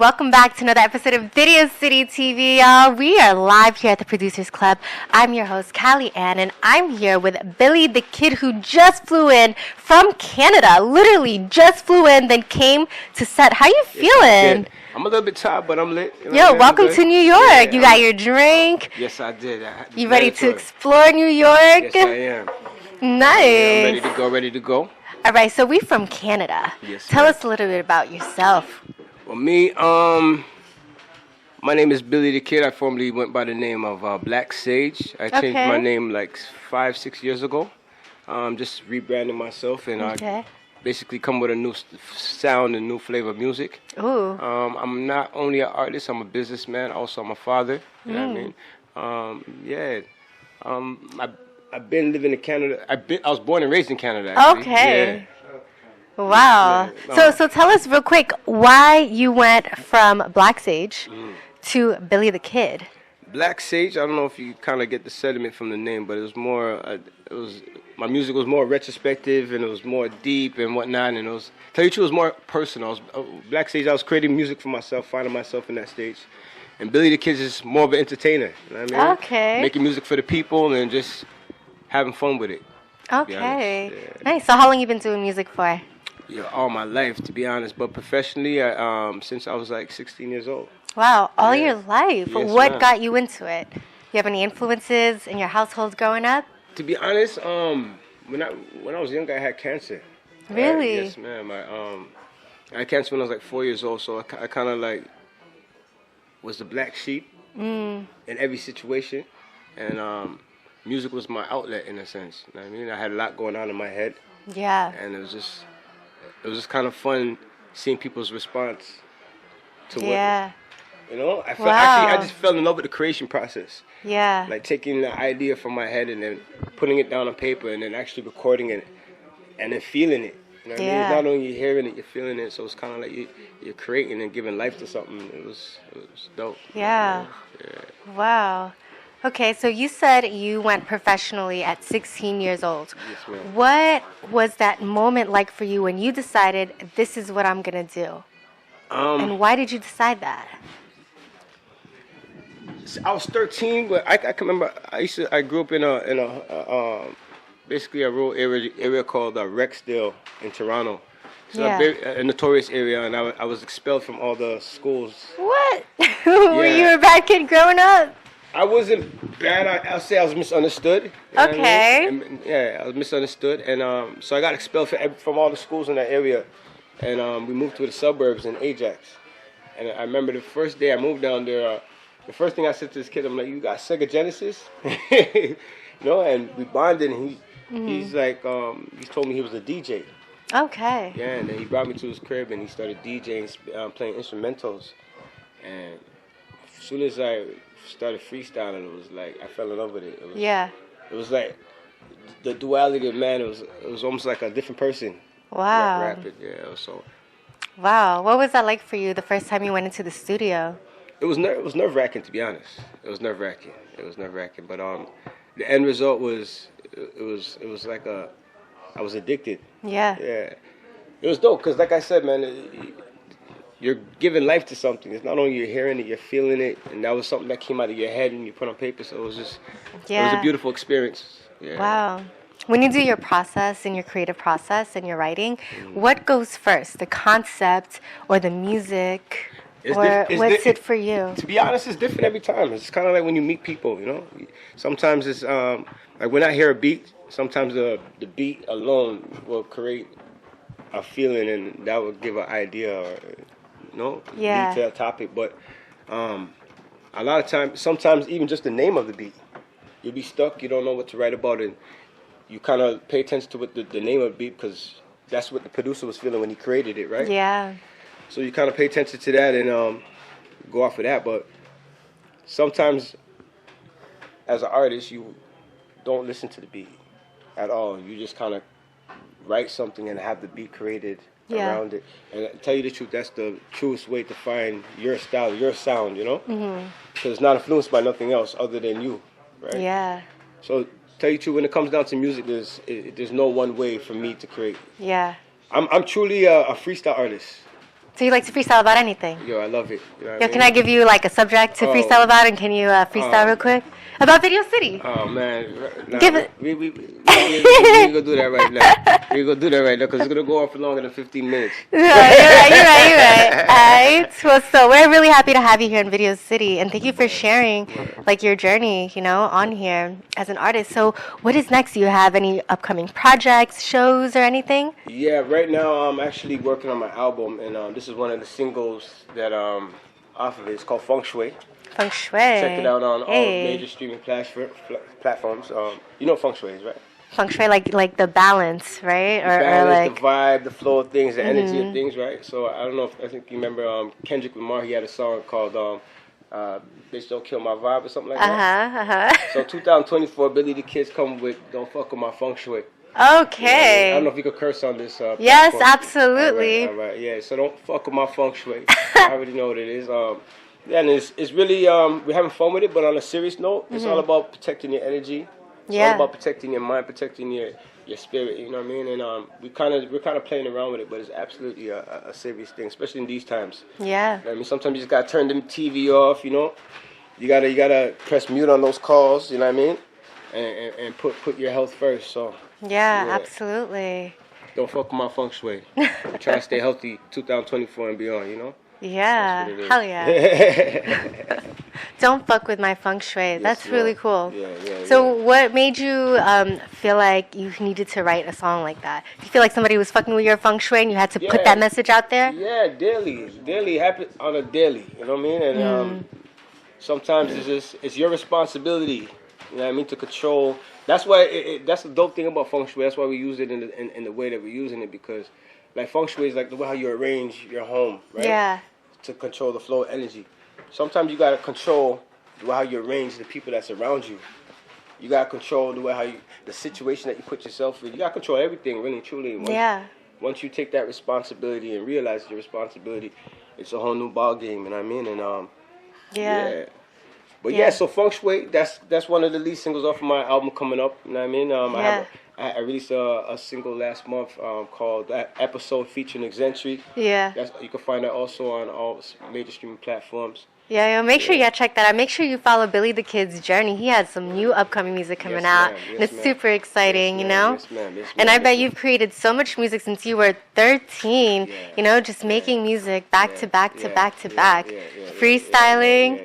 Welcome back to another episode of Video City TV, y'all. We are live here at the Producers Club. I'm your host, Callie Ann, and I'm here with Billi D'Kid, who just flew in from Canada. Literally just flew in, then came to set. How you feeling? I'm a little bit tired, but I'm lit. Yo, welcome to New York. Yeah, you got your drink. Yes, I did. You ready to explore New York? Yes, I am. Nice. I'm ready to go. All right, so we're from Canada. Yes, Tell ma'am. us a little bit about yourself. Well, me, my name is Billi D'Kid. I formerly went by the name of Black Sage. I changed my name like 5-6 years ago. Just rebranding myself, and I basically come with a new sound and new flavor of music. Ooh. I'm not only an artist, I'm a businessman. Also, I'm a father. You know what I mean? I've been living in Canada. I was born and raised in Canada, actually. Okay. Yeah. Wow. So tell us real quick why you went from Black Sage to Billi D'Kid. Black Sage, I don't know if you kind of get the sentiment from the name, but it was more, my music was more retrospective and it was more deep and whatnot, and tell you the truth, it was more personal. Black Sage, I was creating music for myself, finding myself in that stage. And Billi D'Kid is more of an entertainer, you know what I mean? Okay. Making music for the people and just having fun with it. Okay. Yeah. Nice. So how long you been doing music for? Yeah, all my life, to be honest, but professionally, since I was like 16 years old. Wow, all your life. Yes, what ma'am. got you into it? You have any influences in your household growing up? To be honest, when I was young, I had cancer. Really? Yes, ma'am. I had cancer when I was like 4 years old, so I kind of like was the black sheep in every situation, and music was my outlet in a sense. You know what I mean? I had a lot going on in my head. Yeah. And it was just kind of fun seeing people's response to what, you know, I just fell in love with the creation process. Yeah. Like taking the idea from my head and then putting it down on paper and then actually recording it and then feeling it. You know what I mean? It's not only you're hearing it, you're feeling it, so it's kind of like you're creating and giving life to something. It was dope. Yeah. Wow. Okay, so you said you went professionally at 16 years old. Yes, ma'am. What was that moment like for you when you decided, this is what I'm going to do? And why did you decide that? I was 13, but I can remember I grew up in a basically a rural area called Rexdale in Toronto. It's a notorious area, and I was expelled from all the schools. What? Were you a bad kid growing up? I wasn't bad. I'll say I was misunderstood. Okay. I mean? Yeah, I was misunderstood, and so I got expelled from all the schools in that area, and we moved to the suburbs in Ajax. And I remember the first day I moved down there, the first thing I said to this kid, I'm like, "You got Sega Genesis?" You know, and we bonded, and he's like, he told me he was a DJ. Okay. Yeah, and then he brought me to his crib, and he started DJing, playing instrumentals, and as soon as I started freestyling, it was like I fell in love with it. It was like the duality of man. It was almost like a different person. Wow. Rapid, yeah. So. Wow. What was that like for you the first time you went into the studio? It was nerve-wracking, to be honest. It was nerve-wracking. But the end result was it was like I was addicted. Yeah. Yeah. It was dope because, like I said, man. You're giving life to something. It's not only you're hearing it, you're feeling it, and that was something that came out of your head and you put on paper. So it was just, it was a beautiful experience. Yeah. Wow. When you do your process and your creative process and your writing, what goes first, the concept or the music, what's it for you? To be honest, it's different every time. It's kind of like when you meet people, you know. Sometimes it's like when I hear a beat. Sometimes the beat alone will create a feeling, and that would give an idea. Or, detailed topic, but a lot of times, sometimes even just the name of the beat, you'll be stuck, you don't know what to write about, and you kind of pay attention to what the name of the beat, because that's what the producer was feeling when he created it, right? Yeah. So you kind of pay attention to that and go off of that, but sometimes as an artist, you don't listen to the beat at all. You just kind of write something and have the beat created around it. And to tell you the truth, that's the truest way to find your style, your sound, you know? Because it's not influenced by nothing else other than you, right? Yeah. So tell you the truth, when it comes down to music, there's no one way for me to create. Yeah. I'm truly a freestyle artist. So you like to freestyle about anything? Yo, I love it. You know what Yo, I mean? can I give you like a subject to freestyle about, and can you freestyle real quick about Video City? Oh man, nah, Give it. we gonna do that right now. We gonna do that right now because it's gonna go on for longer than 15 minutes. No, you're right. Alright. Well, so we're really happy to have you here in Video City, and thank you for sharing like your journey, on here as an artist. So, what is next? Do you have any upcoming projects, shows, or anything? Yeah, right now I'm actually working on my album, and this is one of the singles that off of it. It's called Feng Shui. Feng Shui. Check it out on all major streaming platforms. You know Feng Shui is, right? Feng Shui, like the balance, right? Balance, or like the vibe, the flow of things, the energy of things, right? So I don't know I think you remember Kendricks Lamar. He had a song called "Bitch Don't Kill My Vibe" or something like that. So 2024, Billi D'Kid's coming with "Don't Fuck With My Feng Shui." Okay. I don't know if you could curse on this. Yes, platform. absolutely. All right, yeah. So don't fuck with my feng shui. I already know what it is. Yeah, and it's really we're having fun with it, but on a serious note, it's all about protecting your energy. It's all about protecting your mind, protecting your spirit. You know what I mean? And we're kind of playing around with it, but it's absolutely a serious thing, especially in these times. Yeah. I mean, sometimes you just gotta turn the TV off. You gotta press mute on those calls. You know what I mean? And put your health first. So. Yeah, absolutely. Don't fuck with my feng shui. I'm trying to stay healthy 2024 and beyond, Yeah, hell yeah. Don't fuck with my feng shui. That's really cool. Yeah. So what made you feel like you needed to write a song like that? Do you feel like somebody was fucking with your feng shui and you had to put that message out there? Yeah, daily, happen on a daily, you know what I mean? And sometimes it's your responsibility, you know what I mean, to control. That's why that's the dope thing about feng shui. That's why we use it in the way that we're using it, because like feng shui is like the way how you arrange your home, right? Yeah. To control the flow of energy. Sometimes you gotta control the way how you arrange the people that's around you. You gotta control the way the situation that you put yourself in. You gotta control everything, really, truly. Once you take that responsibility and realize your responsibility, it's a whole new ball game. You know what I mean? And yeah. But so Feng Shui, that's one of the lead singles off of my album coming up. You know what I mean? I released a single last month called Episode featuring Eccentric. Yeah. You can find that also on all major streaming platforms. Yeah, make sure you check that out. Make sure you follow Billi D'Kid's journey. He has some new upcoming music coming out. And it's super exciting, Yes, ma'am. And I bet you've created so much music since you were 13, just making music back to back to back to back. Freestyling.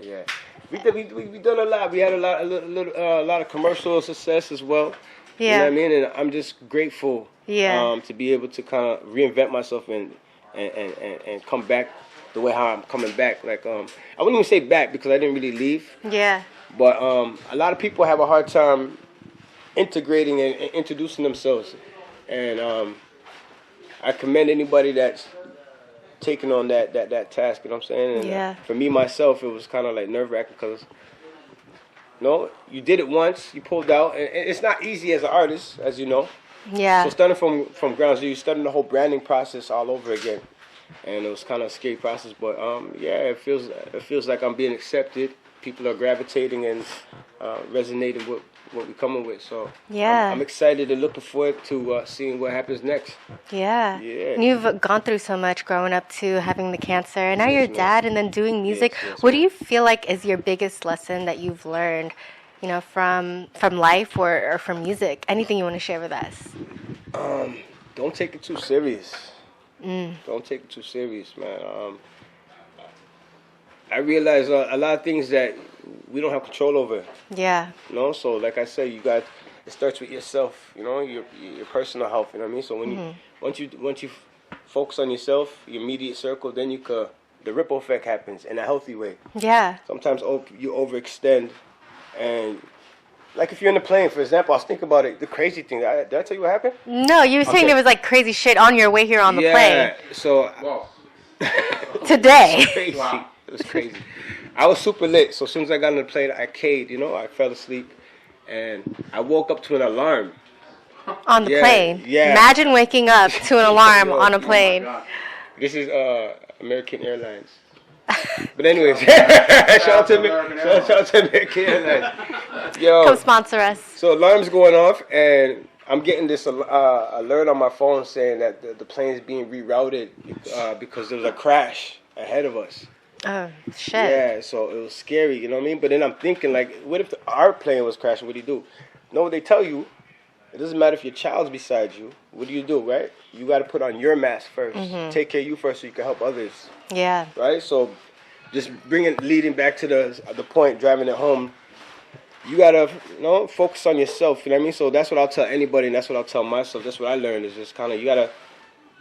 Yeah. We done a lot. We had a lot of commercial success as well. Yeah. You know what I mean? And I'm just grateful to be able to kind of reinvent myself and come back the way how I'm coming back. Like I wouldn't even say back because I didn't really leave. Yeah. But a lot of people have a hard time integrating and introducing themselves. And I commend anybody that's taking on that task, you know what I'm saying? And for me, myself, it was kind of like nerve-wracking because, you did it once, you pulled out, and it's not easy as an artist, as you know. Yeah. So starting from ground zero, you're starting the whole branding process all over again. And it was kind of a scary process, but it feels like I'm being accepted. People are gravitating and resonating with what we're coming with. So I'm excited and looking forward to seeing what happens next. Yeah. And you've gone through so much growing up to having the cancer, and now you're a dad and then doing music. What do you feel like is your biggest lesson that you've learned, from life or from music? Anything you want to share with us? Don't take it too serious. Don't take it too serious, man. I realize a lot of things that we don't have control over. Yeah. So like I said, it starts with yourself. Your personal health. You know what I mean? So once you focus on yourself, your immediate circle, then the ripple effect happens in a healthy way. Yeah. Sometimes you overextend, and like if you're in the plane, for example, I was thinking about it. The crazy thing. Did I tell you what happened? No, you were saying there was like crazy shit on your way here on the plane. Yeah. So. Today. Crazy. Wow. It was crazy. I was super lit. So as soon as I got on the plane, I caved. I fell asleep, and I woke up to an alarm. On the plane. Yeah. Imagine waking up to an alarm on a plane. This is American Airlines. But anyways, shout out to American Airlines. Yo. Come sponsor us. So alarm's going off, and I'm getting this alert on my phone saying that the plane is being rerouted because there was a crash ahead of us. Oh, shit. Yeah, so it was scary, you know what I mean? But then I'm thinking, like, what if our plane was crashing? What do you do? No, they tell you, it doesn't matter if your child's beside you. What do, right? You got to put on your mask first. Take care of you first so you can help others. Yeah. Right? So just leading back to the point, driving it home, you got to, focus on yourself, you know what I mean? So that's what I'll tell anybody, and that's what I'll tell myself. That's what I learned is just kind of, you got to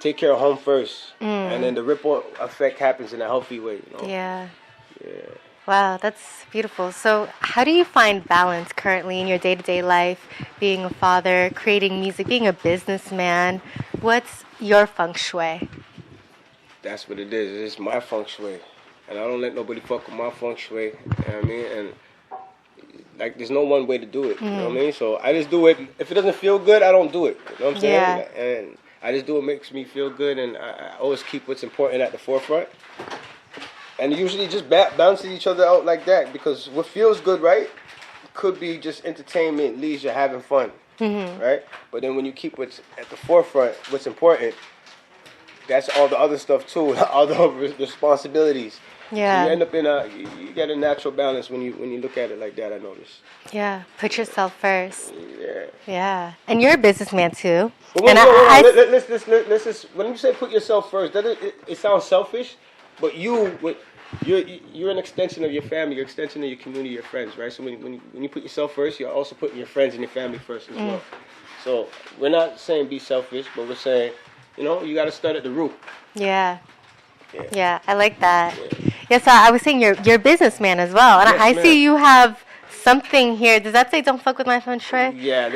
take care of home first, and then the ripple effect happens in a healthy way, Yeah. Yeah. Wow, that's beautiful. So how do you find balance currently in your day-to-day life, being a father, creating music, being a businessman? What's your feng shui? That's what it is. It's my feng shui. And I don't let nobody fuck with my feng shui, you know what I mean? And, like, there's no one way to do it, you know what I mean? So I just do it. If it doesn't feel good, I don't do it, you know what I'm saying? Yeah. And I just do what makes me feel good, and I always keep what's important at the forefront. And usually just bounces each other out like that, because what feels good, right, could be just entertainment, leisure, having fun, right? But then when you keep what's at the forefront, what's important, that's all the other stuff too, all the responsibilities. Yeah. So you end up you get a natural balance when you look at it like that, I notice. Yeah, put yourself first. Yeah. Yeah, and you're a businessman too. But And let's just, when you say put yourself first, it sounds selfish, but you're an extension of your family, you're an extension of your community, your friends, right? So when you put yourself first, you're also putting your friends and your family first as well. So we're not saying be selfish, but we're saying, you got to start at the root. Yeah. Yeah, I like that. Yeah, so I was saying you're a businessman as well, and Yes, I ma'am. see you have something here. Does that say "Don't fuck with my feng shui"? Yeah,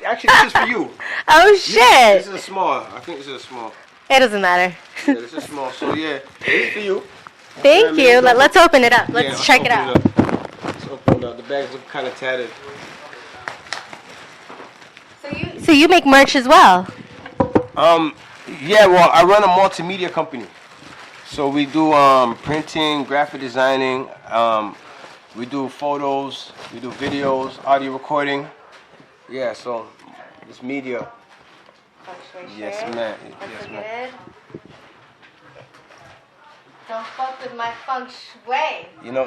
actually, this is for you. Oh shit! This is a small. I think this is a small. It doesn't matter. Yeah, this is small. So yeah, this is for you. Thank you. Don't- Let's open it up. Yeah, Let's check it open out. Let's open it up. The bags look kind of tattered. So you make merch as well? Yeah, well, I run a multimedia company. So we do printing, graphic designing, we do photos, we do videos, audio recording. Yeah, so it's media. Yes, ma'am. Yes, ma'am. Don't fuck with my feng shui. You know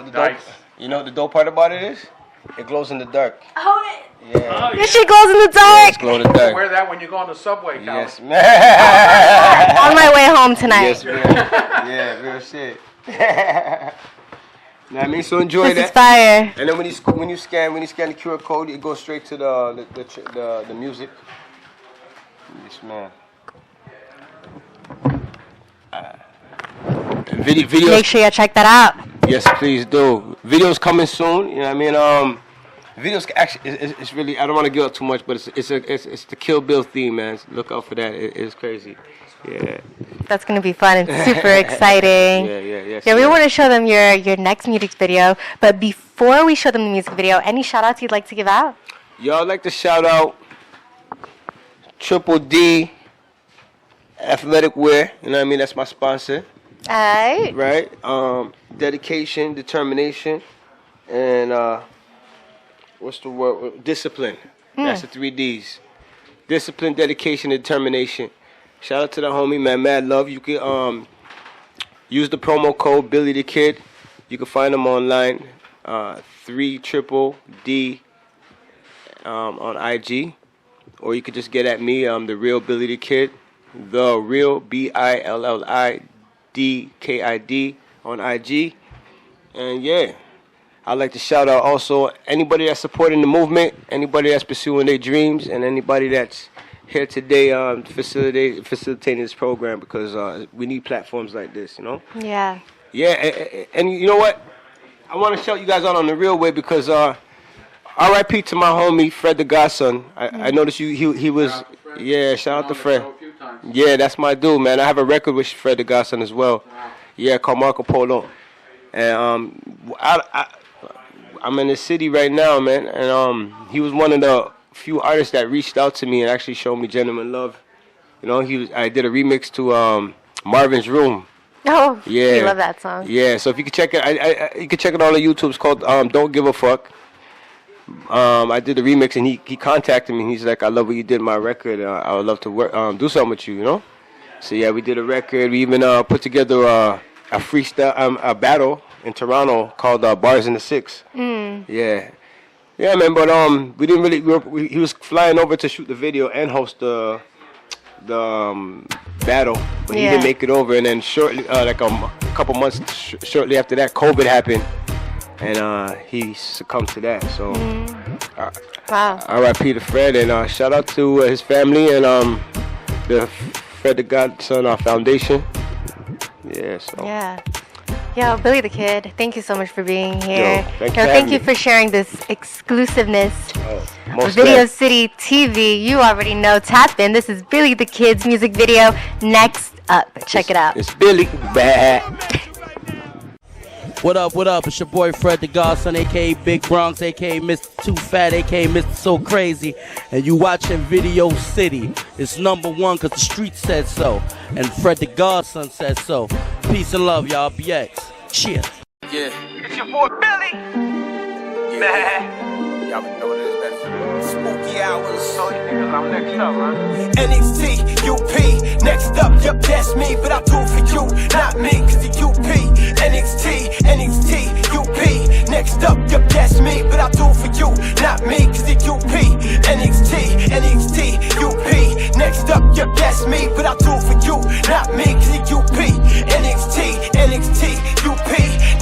what the dope part about it is? It glows in the dark. Oh, Yeah. this shit glows in the Yeah, it's dark. glow in the dark. Wear that when you go on the subway, Cal. Yes, man. On my way home tonight. Yes, man. Yeah, real shit. Know what I mean? So enjoy This that. is fire. And then when you scan the QR code, it goes straight to the music. Yes, man. Videos. Make sure you check that out. Yes, please do. Videos coming soon. You know what I mean? Videos actually, it's really. I don't want to give up too much, but it's the Kill Bill theme, man. Look out for that. It's crazy. Yeah. That's gonna be fun and super exciting. Yeah. Yeah, we want to show them your next music video, but before we show them the music video, any shout outs you'd like to give out? Y'all like to shout out Triple D Athletic Wear. You know what I mean? That's my sponsor. Alright. Right? Dedication, determination, and what's the word? Discipline. That's the 3 Ds. Discipline, dedication, and determination. Shout out to the homie, man. Mad love. You can use the promo code Billi D'Kid. You can find them online. 3 triple D on IG, or you could just get at me. I'm the real Billi D'Kid. The real BILLIDKID on IG. And yeah, I'd like to shout out also anybody that's supporting the movement, anybody that's pursuing their dreams, and anybody that's here today facilitating this program, because we need platforms like this, Yeah. Yeah, and you know what? I want to shout you guys out on the real way, because R.I.P. to my homie Fred the Godson. I noticed he was, yeah, shout out to Fred. Yeah, that's my dude, man. I have a record with Fred the Godson as well. Wow. Yeah, called Marco Polo. And I'm in the city right now, man. And he was one of the few artists that reached out to me and actually showed me genuine love. I did a remix to Marvin's Room. Oh, Yeah, we love that song. Yeah, so if you can check it, you can check it on YouTube. It's called "Don't Give a Fuck." I did the remix, and he contacted me. He's like, I love what you did in my record. I would love to work, do something with you, you know? So yeah, we did a record. We even put together a freestyle, a battle in Toronto called Bars in the Six. Yeah. Yeah, man, but we didn't really. He was flying over to shoot the video and host the battle, but he didn't make it over. And then shortly, like a couple months shortly after that, COVID happened, and he succumbed to that. So, wow. R.I.P. to Fred, and shout out to his family and the Fred the Godson Foundation. Yeah. So. Yeah. Yo, Billi the Kid, thank you so much for being here. Thank you for sharing this exclusiveness of Video City TV. You already know. Tap in. This is Billi the Kid's music video. Next up, check it out. It's Billy. Bad. What up, what up? It's your boy Fred the Godson, a.k.a. Big Bronx, a.k.a. Mr. Too Fat, a.k.a. Mr. So Crazy. And you watching Video City. It's #1 because the street said so. And Fred the Godson said so. Peace and love, y'all. BX. Cheers. Yeah. It's your boy Billy. Yeah. Y'all know what it is, man. Spooky hours. So you niggas, I'm next up, man. NXT, UP, next up, yup, that's me. But I do it for you, not me, cause the UP. NXT, UP, next up, yup, that's me. But I do it for you, not me, cause the UP. NXT, UP, next up, yup, that's me. But I do it for you, not me, cause the UP. NXT, UP,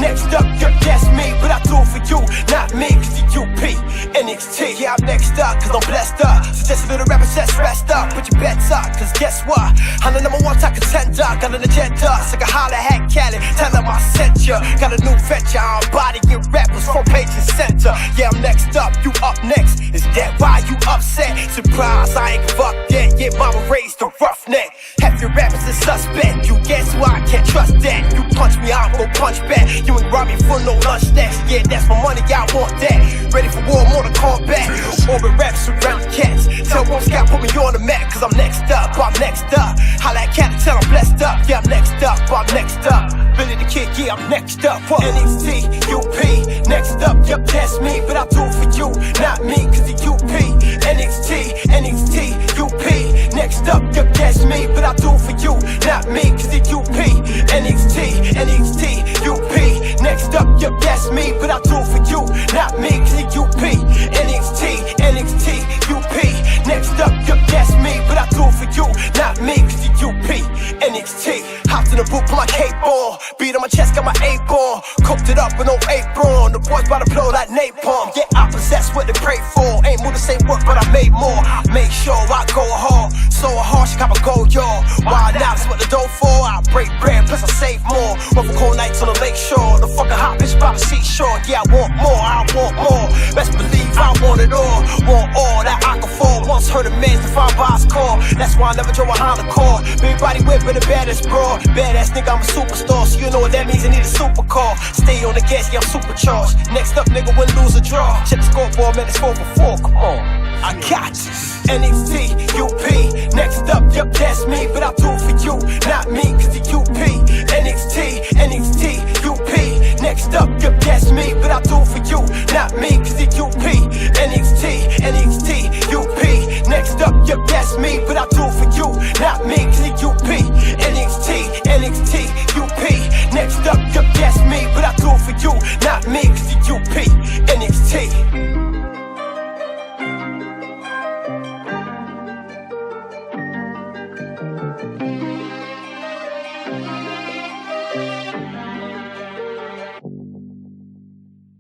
next up, yup, that's me. But I do it for you, not me, cause the UP. NXT, yeah, I'm next up, cause I'm blessed up. Suggest a little rapper says rest up, put your bets up, cause guess what? I'm the #1 top contender, got an agenda, so I can holler at Cali, tell them I sent ya. Got a new venture, I'm bodying rappers, front page and center. Yeah, I'm next up, you up next. Is that why you upset? Surprise, I ain't give up yet. Yeah, mama raised a roughneck. Half your rappers is suspect. You guess why I can't trust that? You punch me, I'm gon' punch back. You ain't rob me for no lunch stacks. Yeah, that's my money, I want that. Ready for war, more to combat. Orbit raps around the cats. Tell one Scott, put me on the map, cause I'm next up, I'm next up. Holla at Cat, tell I'm blessed up. Yeah, I'm next up, I'm next up. Billi the Kid, yeah, I'm next up. NXT, UP, next up, yup, that's me. But I do it for you, not me, cause the UP. NXT, UP, next up, yup, that's me. But I do it for you, not me, cause the UP. NXT, UP, next up, yup, that's me. But I do it for you, not me, cause the UP. NXT, UP, next up, yup, that's me. But I do it for you, not me, cause the UP. NXT, hopped in the booth, put my cape on. Beat on my chest, got my A-ball. Cooked it up with no apron. The boys bout to blow like napalm. Yeah, I possess what they pray for. Ain't moved the same work, but I made more. Make sure I go hard. So hard, she got my gold, y'all. Why now? That's what the dough for. I break bread, plus I save more. One for cold nights on the lake shore. The fucking hot bitch by the seashore. Yeah, I want more, I want more. Best believe I want it all. Want all that I can fall. Once heard a man's defined by his call. That's why I never drove behind the car. Everybody whip with the baddest broad. Badass nigga, I'm a superstar. So you know what that means, I need a supercar. Stay on the gas, yeah, I'm supercharged. Next up, nigga, win, lose, or draw. Check the scoreboard, man, it's 4 for 4. Come on, I got you. NXT, UP, next up, yup, that's me. But I do it for you, not me, cause the UP. NXT, UP, next up, yup, that's me. But I do it for you, not me, cause the UP. NXT, UP, next up, yup, that's me. But I do it for you, not me, cause the UP. NXT, UP, next up, yup, that's me. But I do it for you, not me, cause the UP. NXT.